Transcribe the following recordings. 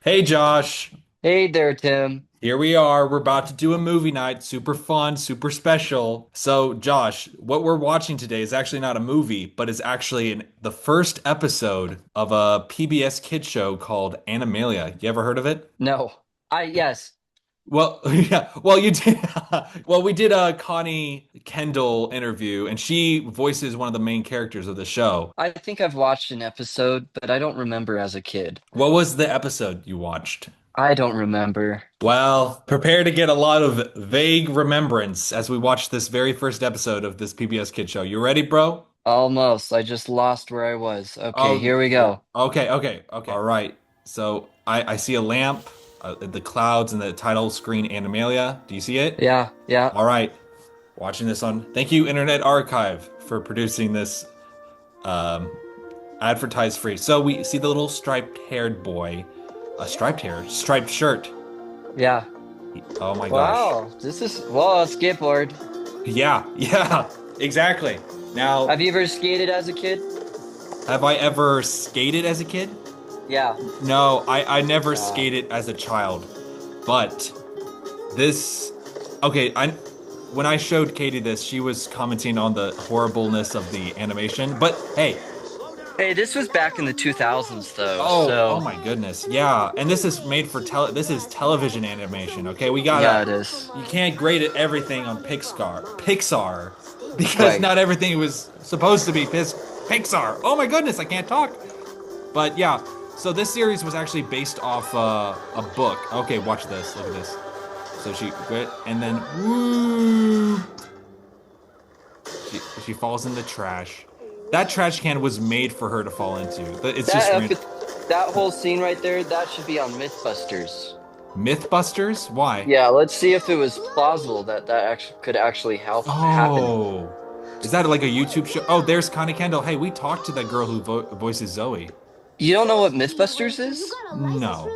Hey Josh, Hey there, Tim. here we are. We're about to do a movie night. Super fun, super special. So, Josh, what we're watching today is actually not a movie, but is actually the first episode of a PBS kid show called Animalia. You ever heard of it? No, yes, Well, yeah. Well, you did. Well, we did a Connie Kendall interview, and she voices one of the main characters of the show. I think I've watched an episode, but I don't remember as a kid. What was the episode you watched? I don't remember. Well, prepare to get a lot of vague remembrance as we watch this very first episode of this PBS Kid Show. You ready, bro? Almost. I just lost where I was. Okay, Oh, here we go. okay. All right. So I see a lamp, the clouds, and the title screen Animalia. Do you see it? Yeah, yeah. All right. Watching this on. Thank you, Internet Archive, for producing this um, advertise free. So we see the little striped haired boy, a striped shirt. Yeah. Oh my gosh. Wow, this is, well, a skateboard. Yeah, exactly. Now, Have you ever skated as a kid? have I ever skated as a kid? Yeah. No, I never Uh, skated as a child. But this, okay, when I showed Katie this, she was commenting on the horribleness of the animation. But hey, hey, this was back in the 2000s, though, oh so my goodness, yeah. And this is made for this is television animation. Okay, we yeah, gotta, it is. you can't grade it everything on Pixar, because Right. not everything was supposed to be Pixar. Oh my goodness, I can't talk. But yeah, so this series was actually based off a book. Okay, watch this. Look at this. So she quit, and then woo, she falls in the trash. That trash can was made for her to fall into. It's just That that whole scene right there, that should be on Mythbusters. Mythbusters. Why? Yeah, let's see if it was plausible that that actually could actually happen. Oh, is that like a YouTube show? Oh, there's Connie Kendall. Hey, we talked to that girl who voices Zoe. You don't know what Mythbusters is? No.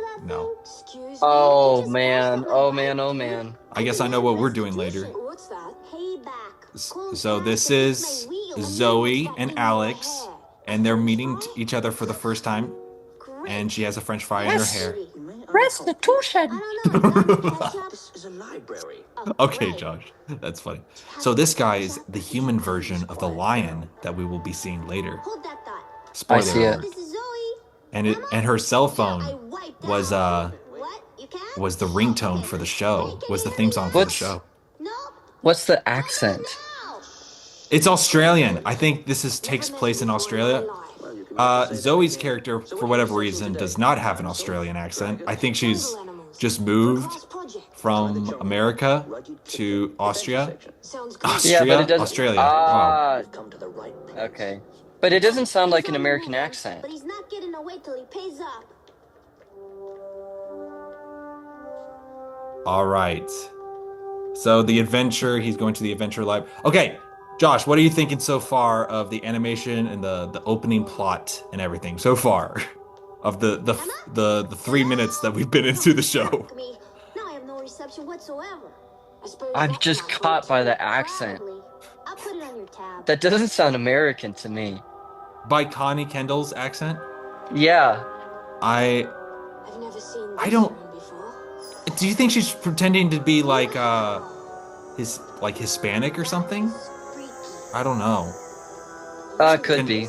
Oh man, oh man, oh man. I guess I know what we're doing later. So this is Zoe and Alex, and they're meeting each other for the first time, and she has a French fry in her Yes, hair. restitution. Okay, Josh, that's funny. So this guy is the human version of the lion that we will be seeing later. I Spoiler see it. alert. And her cell phone was was the ringtone for the show, was the theme song for the What's show. what's the accent? It's Australian. I think this takes place in Australia. Zoe's character, for whatever reason, does not have an Australian accent. I think she's just moved from America to Austria. Yeah, but it doesn't. Australia. Wow. Okay. But it doesn't sound like an American accent. All right. So the adventure, he's going to the adventure live. Okay, Josh, what are you thinking so far of the animation and the opening plot and everything so far of the 3 minutes that we've been into the show? I'm just caught by the accent. That doesn't sound American to me. By Connie Kendall's accent? Yeah. I I don't. Do you think she's pretending to be like Hispanic or something? I don't know. Could And be.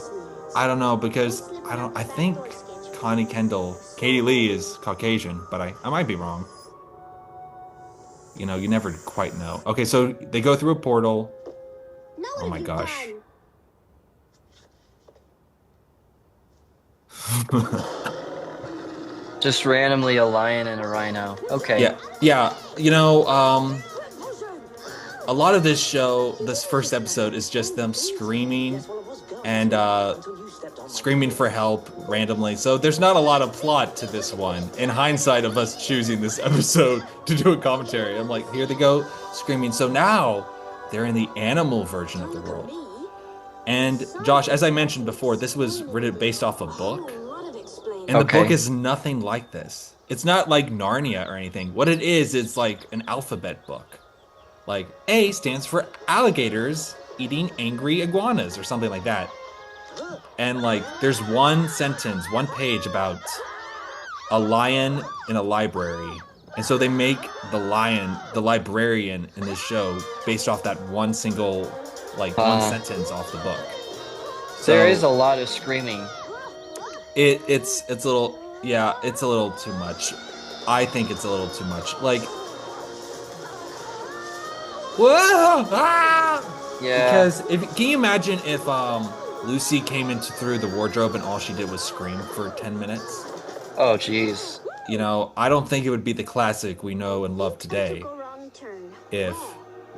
I don't know because I think Connie Kendall, Katie Lee is Caucasian, but I might be wrong. You know, you never quite know. Okay, so they go through a portal. Oh my gosh. Just randomly a lion and a rhino. Okay. Yeah. You know, a lot of this show, this first episode, is just them screaming and screaming for help randomly. So there's not a lot of plot to this one. In hindsight of us choosing this episode to do a commentary, I'm like, here they go screaming. So now they're in the animal version of the world. And Josh, as I mentioned before, this was written based off a book. And the book Okay. is nothing like this. It's not like Narnia or anything. What it is, it's like an alphabet book. Like A stands for alligators eating angry iguanas or something like that. And like there's one sentence, one page about a lion in a library. And so they make the lion, the librarian in this show based off that one single, like one Uh, sentence off the book. there is So a lot of screaming. it's a little, yeah, it's a little too much. I think it's a little too much. Like, whoa, ah! Yeah. Because if can you imagine if Lucy came into through the wardrobe and all she did was scream for 10 minutes? Oh, jeez. You know, I don't think it would be the classic we know and love today if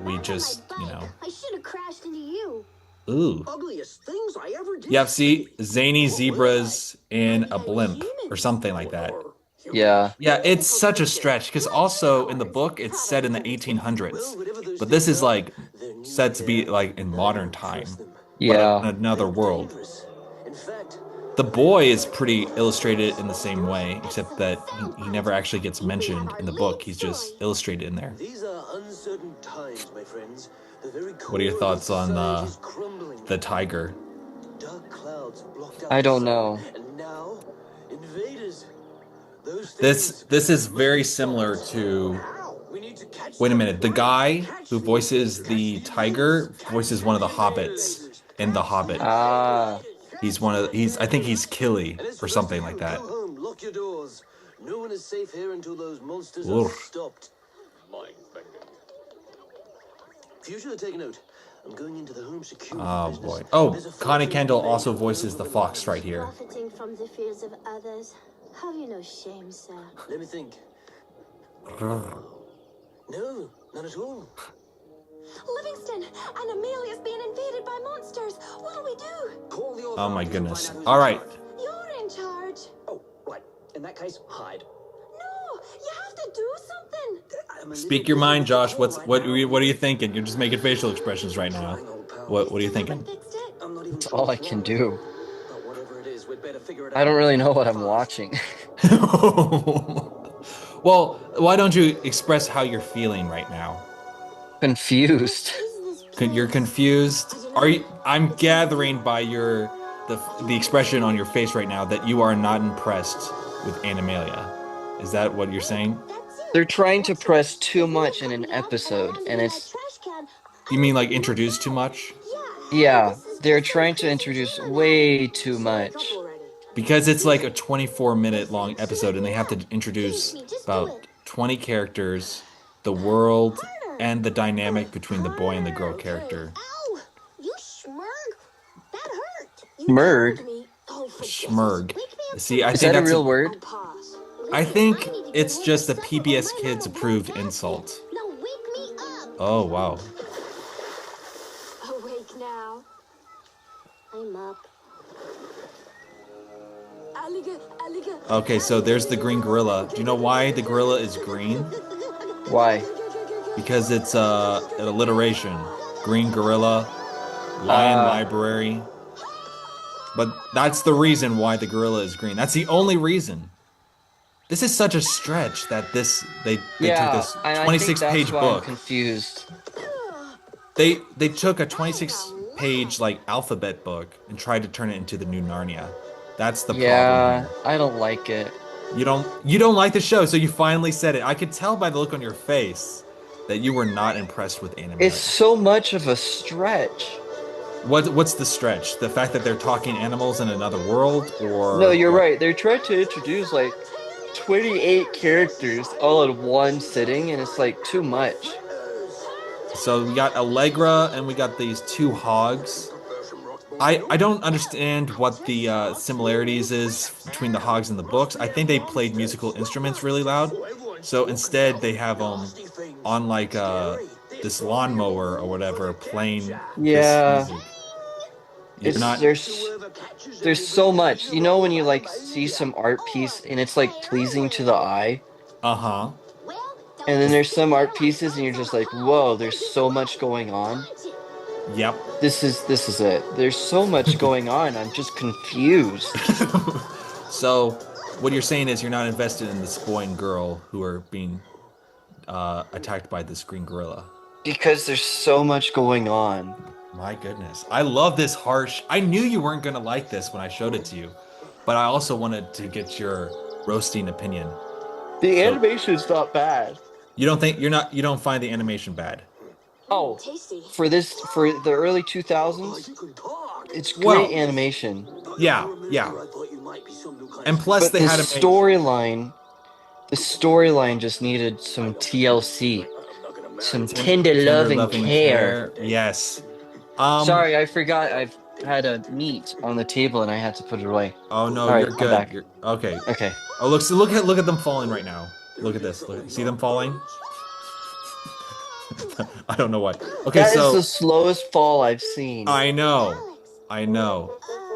we just, you know. I should have crashed into you. Ooh. Ugliest things I ever did. Yeah, see, zany zebras in a blimp or something like that. Yeah. Yeah, it's such a stretch because also in the book it's set in the 1800s, but this is like set to be like in modern time, but Yeah. in another world. In fact, The boy is pretty illustrated in the same way, except that he never actually gets mentioned in the book. He's just illustrated in there. these are uncertain times, my friends. The very What are your core of thoughts on society is crumbling. the tiger? Dark clouds blocked out I the don't sun, know. And now, invaders. Those This is very similar to. we need to catch Wait a them. minute. The guy who voices the tiger voices one of the hobbits in The Hobbit. Ah. He's I think he's Killy or something like that. Go home, lock your doors. No one is safe here until those monsters are Oof. stopped. Future, take note. I'm going into the home security Oh business. boy. Oh, There's a Connie fortune Kendall in also it. voices the fox right here. Profiting from the fears of others. Have you no shame, sir? Let me think. No, none at all. Livingston, Animalia's being invaded by monsters. What'll we do? Call the Oh my authorities and goodness. find out who's All in right. charge. You're in charge. Oh, right. In that case, hide. No, you have to do something. I'm a Speak little your busy mind, with the Josh. call right now. What are you thinking? You're just making facial expressions right now. What are you thinking? Fixed it. I'm not even That's sure all I what's can wrong. do. But whatever it is, we'd better figure it out. I don't really know what I'm fast. watching. Well, why don't you express how you're feeling right now? Confused. You're confused. Are you? I'm gathering by the expression on your face right now that you are not impressed with Animalia. Is that what you're saying? They're trying to press too much in an episode, and it's You mean like introduce too much? yeah, they're trying to introduce way too much. Because it's like a 24-minute long episode and they have to introduce about 20 characters, the world, and the dynamic between the boy and the girl character. Ow! You schmurg. That hurt. You Schmurg? killed me. Oh, for Schmurg. goodness, wake me up See, I Is think that a that's real word? pause. I think it's just a PBS Kids approved insult. No, wake me up. Oh, wow. Awake now. I'm up. Okay, so there's the green gorilla. Do you know why the gorilla is green? Why? Because it's an alliteration. Green gorilla, lion Ah. library. But that's the reason why the gorilla is green. That's the only reason. This is such a stretch that they took Yeah, this and I think 26 that's page why I'm book. confused. They took a 26 page like alphabet book and tried to turn it into the new Narnia. That's the Yeah, problem. I don't like it. You don't like the show, so you finally said it. I could tell by the look on your face that you were not impressed with Animalia. It's so much of a stretch. What's the stretch? The fact that they're talking animals in another world, or No, you're what? right. They're trying to introduce like 28 characters all in one sitting, and it's like too much. So we got Allegra and we got these two hogs. I don't understand what the similarities is between the hogs and the books. I think they played musical instruments really loud. So instead they have them on like this lawnmower or whatever playing Yeah. this music. You're It's not there's so much. You know when you like see some art piece and it's like pleasing to the eye, uh-huh. and then there's some art pieces and you're just like, whoa, there's so much going on. Yep. This is it. There's so much going on. I'm just confused. So what you're saying is you're not invested in this boy and girl who are being attacked by this green gorilla. Because there's so much going on. My goodness. I love this harsh. I knew you weren't going to like this when I showed it to you, but I also wanted to get your roasting opinion. The animation's not bad. You don't find the animation bad. Oh, Tasty. for the early 2000s, it's great Well, animation. Yeah. And plus But they the had to make storyline just needed some TLC, some tender love and care. Yes. Sorry, I forgot I've had a meat on the table and I had to put it away. Oh no, All right, you're I'm good. back. You're okay. Okay. Oh, look at them falling right now. Look at this. See them falling? I don't know why. Okay, That is so the slowest fall I've seen. I know.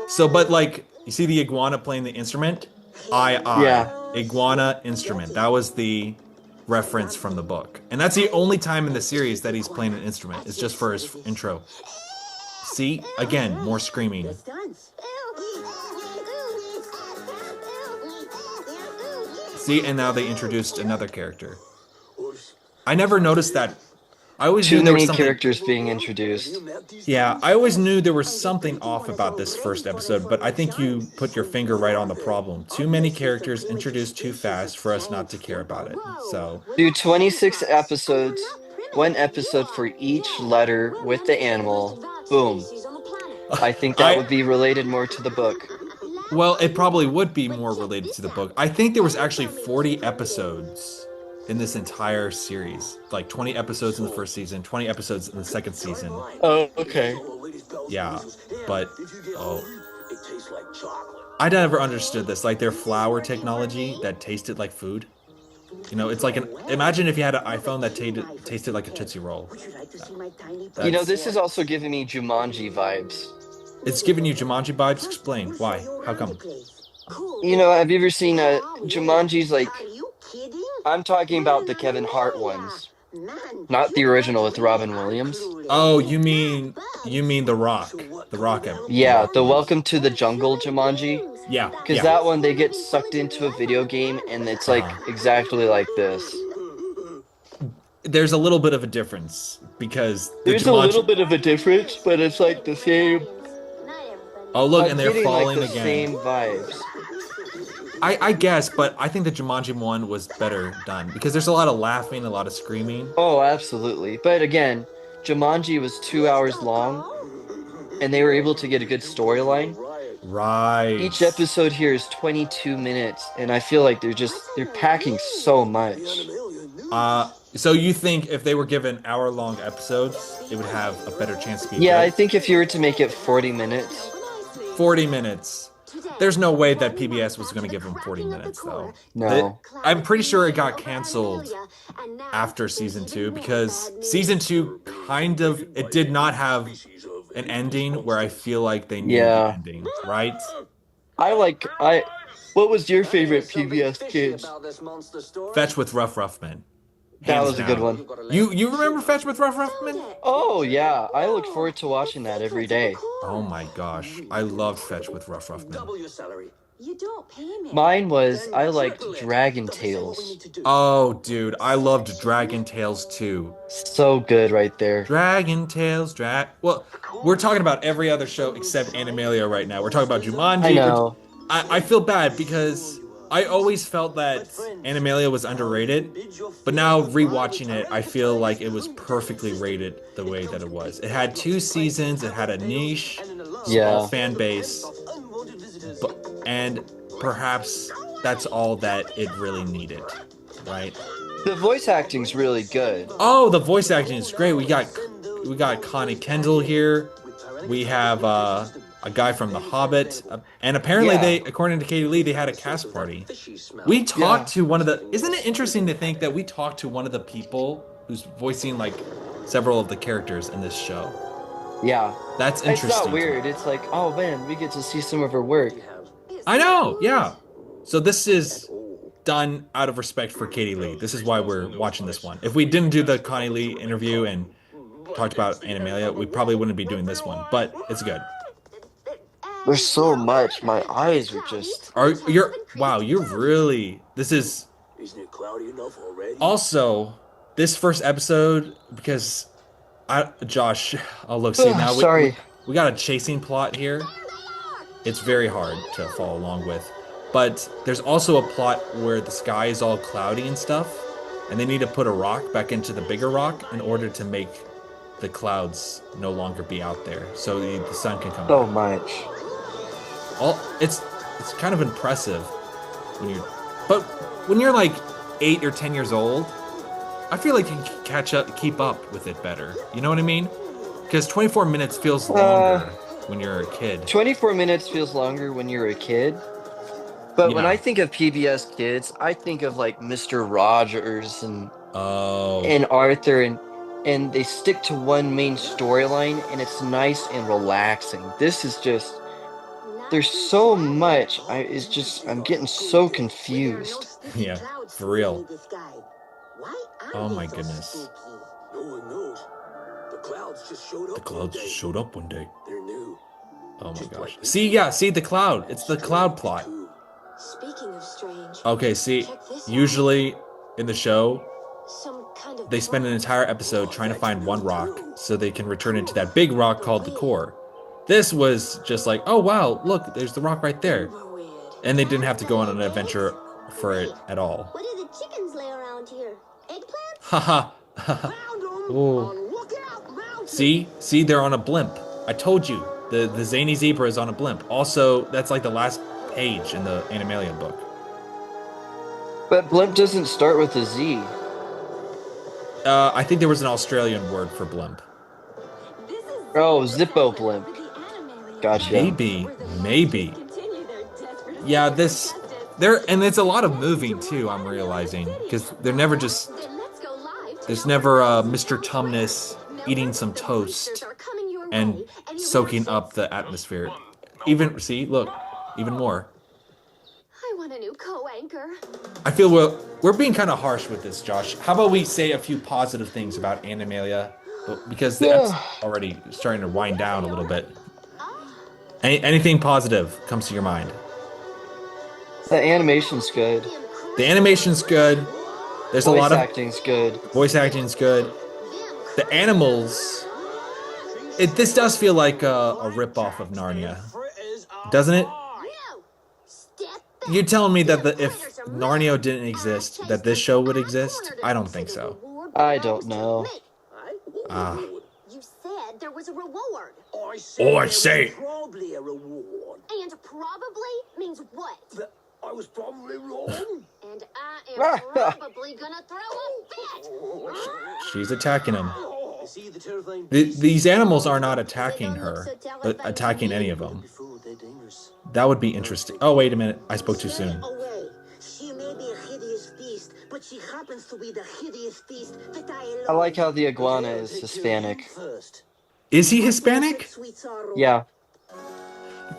So, but like, you see the iguana playing the instrument? Yeah. Iguana instrument. That was the reference from the book. And that's the only time in the series that he's playing an instrument. It's just for his intro. See? Again, more screaming. See, and now they introduced another character. I never noticed that. I always Too knew there was many something. characters being introduced. Yeah, I always knew there was something off about this first episode, but I think you put your finger right on the problem. Too many characters introduced too fast for us not to care about it. So, Do 26 episodes, one episode for each letter with the animal. Boom. I think that would be related more to the book. well, it probably would be more related to the book. I think there was actually 40 episodes in this entire series. Like 20 episodes in the first season, 20 episodes in the second season. Oh, okay. Yeah, but I never understood this. Like their flour technology that tasted like food. You know, it's like imagine if you had an iPhone that tasted like a Tootsie Roll. You know, this is also giving me Jumanji vibes. It's giving you Jumanji vibes. Explain why. How come? You know, have you ever seen Jumanji's like? I'm talking about the Kevin Hart ones, not the original with Robin Williams. Oh, you mean The Rock, The Rock. Yeah, the Welcome to the Jungle Jumanji. Yeah, Because that one they get sucked into a video game and it's like exactly like this. There's a little bit of a difference because There's a little bit of a difference, but it's like the same. Oh look, I'm and they're getting, falling like, the again. Same vibes. I guess, but I think the Jumanji one was better done because there's a lot of laughing, a lot of screaming. Oh, absolutely. But again, Jumanji was 2 hours long, and they were able to get a good storyline. Right. Each episode here is 22 minutes, and I feel like they're packing so much. So you think if they were given hour-long episodes, it would have a better chance to be Yeah, good? I think if you were to make it 40 minutes. 40 minutes. There's no way that PBS was going to give them 40 minutes, though. No. I'm pretty sure it got canceled after season 2 because season 2 it did not have an ending where I feel like they knew the ending, right? What was your favorite PBS Kids? Fetch with Rough Men. That Hands was a good down. one. You remember Fetch with Rough Men? Oh, yeah. I look forward to watching that every day. Oh my gosh. I loved Fetch with Rough Men. You don't pay me. Mine was, I liked Dragon Tales. Oh, dude. I loved Dragon Tales too. So good right there. Dragon Tales, Well, we're talking about every other show except Animalia right now. We're talking about Jumanji. I know. I feel bad because I always felt that Animalia was underrated, but now rewatching it, I feel like it was perfectly rated the way that it was. It had 2 seasons, it had a niche, small fan base, and perhaps that's all that it really needed, right? The voice acting's really good. Oh, the voice acting is great. We got Connie Kendall here. We have a guy from The Hobbit, and apparently according to Katie Lee, they had a cast party. We talked to one of the. Isn't it interesting to think that we talked to one of the people who's voicing like several of the characters in this show? Yeah, that's interesting. It's not weird. It's like, oh man, we get to see some of her work. I know, yeah. So this is done out of respect for Katie Lee. This is why we're watching this one. If we didn't do the Connie Lee interview and talked about Animalia, we probably wouldn't be doing this one. But it's good. There's so much. My eyes are just. You're really. This is. Isn't it cloudy enough already? Also, this first episode, because Josh, oh look, see now we got a chasing plot here. It's very hard to follow along with. But there's also a plot where the sky is all cloudy and stuff, and they need to put a rock back into the bigger rock in order to make the clouds no longer be out there, so the sun can come So back. much. It's kind of impressive but when you're like 8 or 10 years old, I feel like you can keep up with it better. You know what I mean? Because 24 minutes feels longer when you're a kid. 24 minutes feels longer when you're a kid. But when Yeah. I think of PBS Kids, I think of like Mr. Rogers and Arthur, and they stick to one main storyline, and it's nice and relaxing. This is just, there's so much. I'm getting so confused. Yeah, for real. Oh my goodness. No one knows. The clouds just showed up. The clouds just showed up one day. They're new. Oh my gosh. See the cloud. It's the cloud plot. Speaking of strange. Okay, see, usually in the show, they spend an entire episode trying to find one rock so they can return it to that big rock called the core. This was just like, oh wow, look, there's the rock right there. And they didn't have to go on an adventure for it at all. What do the chickens lay around here? Eggplants? Haha. See, they're on a blimp. I told you, the zany zebra is on a blimp. Also, that's like the last page in the Animalia book. But blimp doesn't start with a Z. I think there was an Australian word for blimp. Oh, Zippo blimp. Gotcha. Maybe. Yeah, and it's a lot of moving too, I'm realizing, because there's never Mr. Tumnus eating some toast and soaking up the atmosphere. Even more. I want a new co-anchor. I feel we're being kind of harsh with this, Josh. How about we say a few positive things about Animalia, because that's already starting to wind down a little bit. Anything positive comes to your mind? The animation's good. The animation's good. There's a lot of acting's good. Voice acting's good. The animals. This does feel like a rip-off of Narnia, doesn't it? You're telling me that if Narnia didn't exist, that this show would exist? I don't think so. I don't know. You said there was a reward. I say. Probably a reward. And probably means what? But I was probably wrong. And I am probably gonna throw a fit. She's attacking him. See the terrifying These animals are not attacking her, but attacking any of them. That would be interesting. Oh, wait a minute. I spoke too soon. She may be a hideous beast, but she happens to be the hideous beast that I like how the iguana is Hispanic. Is he Hispanic? Yeah.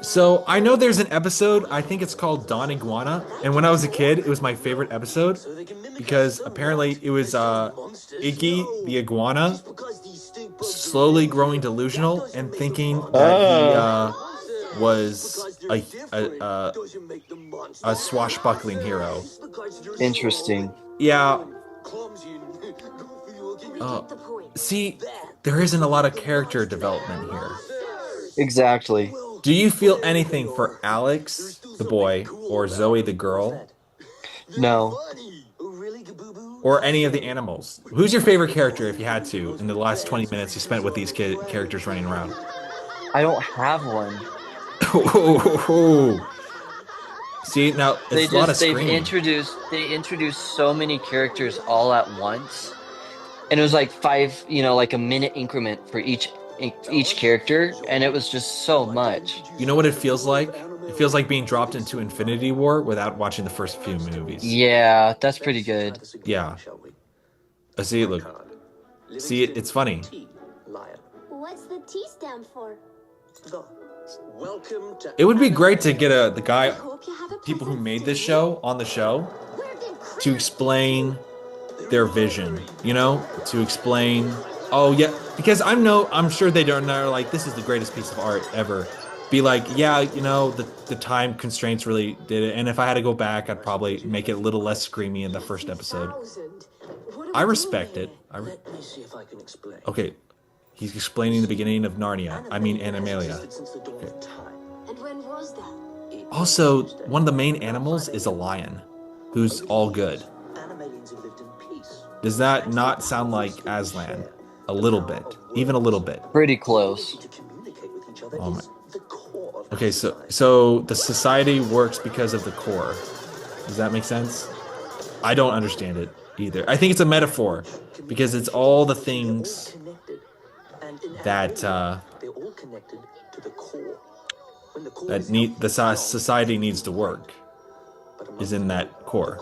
So I know there's an episode, I think it's called Don Iguana, and when I was a kid, it was my favorite episode because apparently it was Iggy the iguana slowly growing delusional and thinking that he was a swashbuckling hero. Interesting. Yeah. See, there isn't a lot of character development here. Exactly. Do you feel anything for Alex, the boy, or Zoe, the girl? No. Or any of the animals? Who's your favorite character, if you had to, in the last 20 minutes you spent with these characters running around? I don't have one. See, now, it's a lot of screaming. They introduced so many characters all at once. And it was like like a minute increment for each character, and it was just so much. You know what it feels like? It feels like being dropped into Infinity War without watching the first few movies. Yeah, that's pretty good. Yeah. See, look. See, it's funny. What's the T stand for? It would be great to get people who made this show on the show to explain their vision, to explain, because I'm sure they don't know, like, this is the greatest piece of art ever. Be like, yeah, the time constraints really did it, and if I had to go back, I'd probably make it a little less screamy in the first episode. I respect it. Let me see if I can explain. Okay, he's explaining the beginning of Narnia. I mean Animalia. Since the dawn of time. And when was that? Also, one of the main animals is a lion, who's all good. Does that not sound like Aslan? A little bit, even a little bit. Pretty close. Oh my. Okay, so the society works because of the core. Does that make sense? I don't understand it either. I think it's a metaphor because it's all the things that the society needs to work is in that core.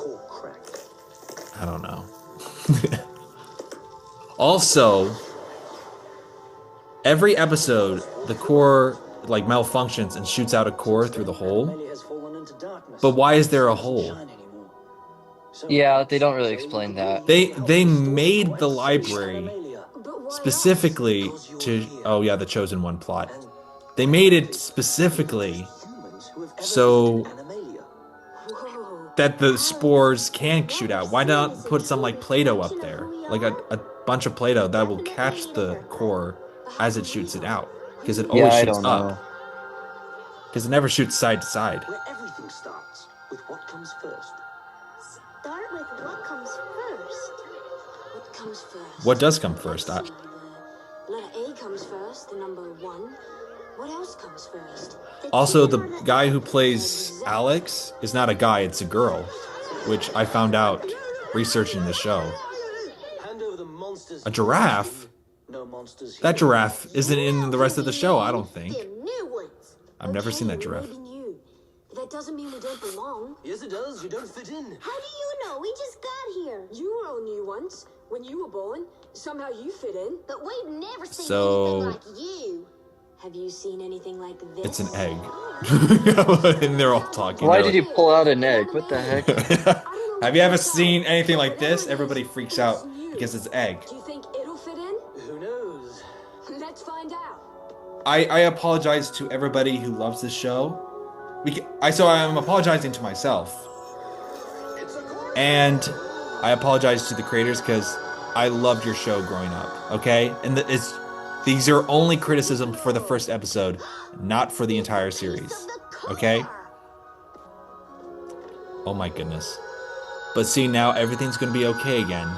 I don't know. Also, every episode, the core like malfunctions and shoots out a core through the hole. But why is there a hole? Yeah, they don't really explain that. They made the library specifically to the Chosen One plot. They made it specifically so that the spores can shoot out. Why not put some like Play-Doh up there? Like a bunch of Play-Doh that will catch the core as it shoots it out. Because it always shoots up. Because it never shoots side to side. Where everything starts with what comes first. Start with what comes first. What comes first? What does come first? Letter A comes first, the number 1. What else comes first? Also, the guy who plays Alex is not a guy, it's a girl. Which I found out researching the show. Hand over the monsters. A giraffe? No monsters here. That giraffe isn't in the rest of the show, I don't think. New ones. I've never seen that giraffe. Maybe new. But that doesn't mean we don't belong. Yes, it does. You don't fit in. How do you know? We just got here. You were all new once. When you were born, somehow you fit in. But we've never seen So- anything like you. Have you seen anything like this? It's an egg. And they're all talking. Why They're did you pull out an egg? What the heck? like, have you ever seen anything like this? Everybody freaks out because it's egg. Do you think it'll fit in? Who knows? Let's find out. I apologize to everybody who loves this show. So I'm apologizing to myself. And I apologize to the creators because I loved your show growing up, okay? And these are only criticism for the first episode, not for the entire series, okay? Oh my goodness. But see, now everything's gonna be okay again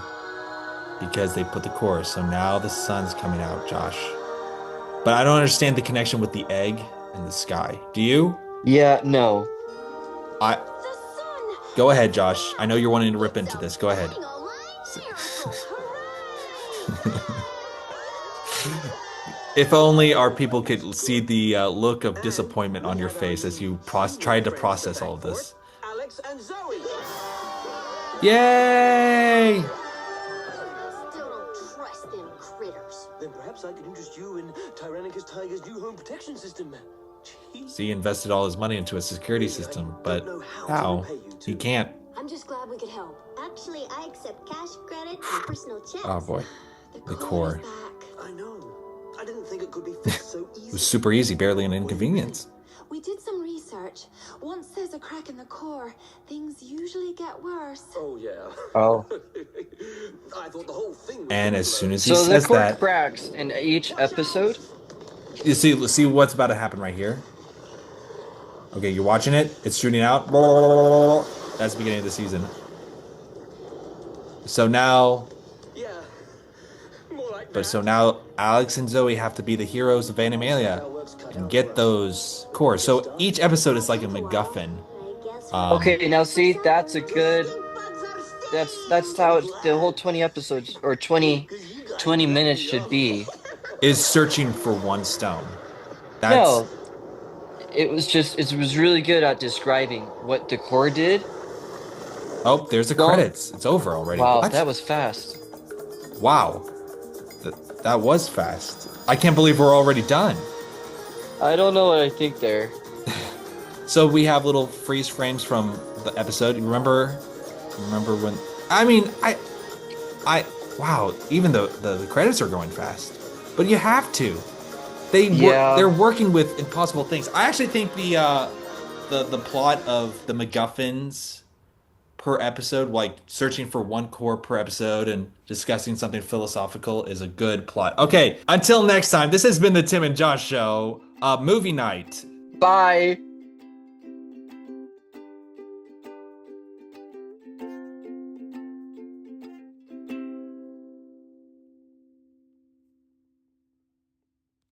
because they put the core, so now the sun's coming out, Josh. But I don't understand the connection with the egg and the sky. Do you? Yeah, no. The sun. Go ahead, Josh. I know you're wanting to rip into this. Go ahead. If only our people could see the look of disappointment on your face as you tried to process all of this. Alex and Zoe. Yay! Still don't trust them critters. Then perhaps I could interest you in Tyrannicus Tiger's new home protection system. Jeez. So he invested all his money into a security system, but how? He can't. I'm just glad we could help. Actually, I accept cash, credit, and personal checks. Oh boy. The core. is back. I know. I didn't think it could be fixed so It was easily. super easy, barely an inconvenience. We did some research. Once there's a crack in the core, things usually get worse. Oh yeah. Oh. I thought the whole thing was And gonna as blow. soon as he So the says core that, cracks in each episode? you see what's about to happen right here? Okay, you're watching it. It's shooting out. That's the beginning of the season. So now, Yeah. More like but that. so now Alex and Zoe have to be the heroes of Animalia and get those cores. So each episode is like a MacGuffin. Okay, now see, that's a good... That's how the whole 20 episodes, or 20 minutes should be. Is searching for one stone. No. It was really good at describing what the core did. Oh, there's the credits. It's over already. Wow, What? that was fast. Wow. That was fast. I can't believe we're already done. I don't know what I think there. So we have little freeze frames from the episode. Remember when? I mean, wow. Even though the credits are going fast, but you have to. They're working with impossible things. I actually think the plot of the MacGuffins per episode, like searching for one core per episode and discussing something philosophical, is a good plot. Okay, until next time. This has been the Tim and Josh Show. Movie night. Bye.